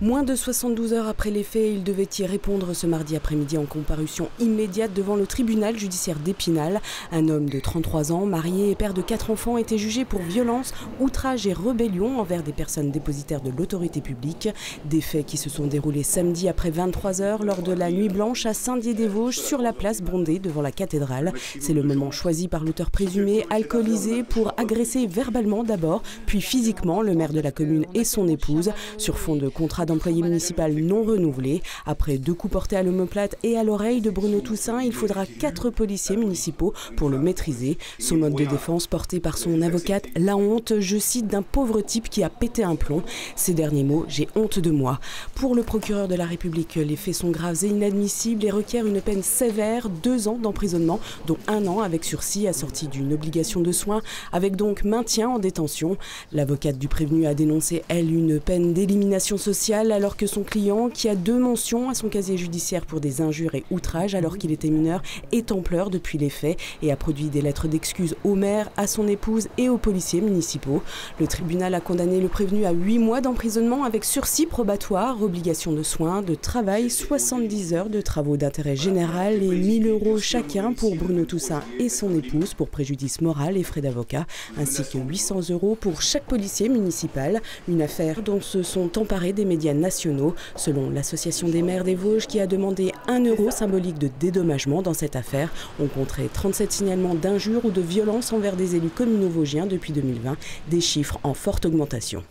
Moins de 72 heures après les faits, il devait y répondre ce mardi après-midi en comparution immédiate devant le tribunal judiciaire d'Épinal. Un homme de 33 ans, marié et père de 4 enfants, était jugé pour violence, outrage et rébellion envers des personnes dépositaires de l'autorité publique. Des faits qui se sont déroulés samedi après 23 heures lors de la nuit blanche à Saint-Dié-des-Vosges sur la place Bondé devant la cathédrale. C'est le moment choisi par l'auteur présumé, alcoolisé, pour agresser verbalement d'abord, puis physiquement le maire de la commune et son épouse sur fond de contrat d'employé municipal non renouvelé. Après 2 coups portés à l'omoplate et à l'oreille de Bruno Toussaint, il faudra 4 policiers municipaux pour le maîtriser. Son mode de défense porté par son avocate, la honte, je cite, d'un pauvre type qui a pété un plomb. Ces derniers mots, j'ai honte de moi. Pour le procureur de la République, les faits sont graves et inadmissibles et requièrent une peine sévère, 2 ans d'emprisonnement, dont 1 an avec sursis assorti d'une obligation de soins, avec donc maintien en détention. L'avocate du prévenu a dénoncé, elle, une peine d'élimination sociale, alors que son client, qui a 2 mentions à son casier judiciaire pour des injures et outrages alors qu'il était mineur, est en pleurs depuis les faits et a produit des lettres d'excuses au maire, à son épouse et aux policiers municipaux. Le tribunal a condamné le prévenu à 8 mois d'emprisonnement avec sursis probatoire, obligation de soins, de travail, 70 heures de travaux d'intérêt général et 1 000 € chacun pour Bruno Toussaint et son épouse pour préjudice moral et frais d'avocat, ainsi que 800 € pour chaque policier municipal. Une affaire dont se sont emparés des médias nationaux, selon l'association des maires des Vosges qui a demandé 1 € symbolique de dédommagement dans cette affaire. On compterait 37 signalements d'injures ou de violences envers des élus communaux vosgiens depuis 2020, des chiffres en forte augmentation.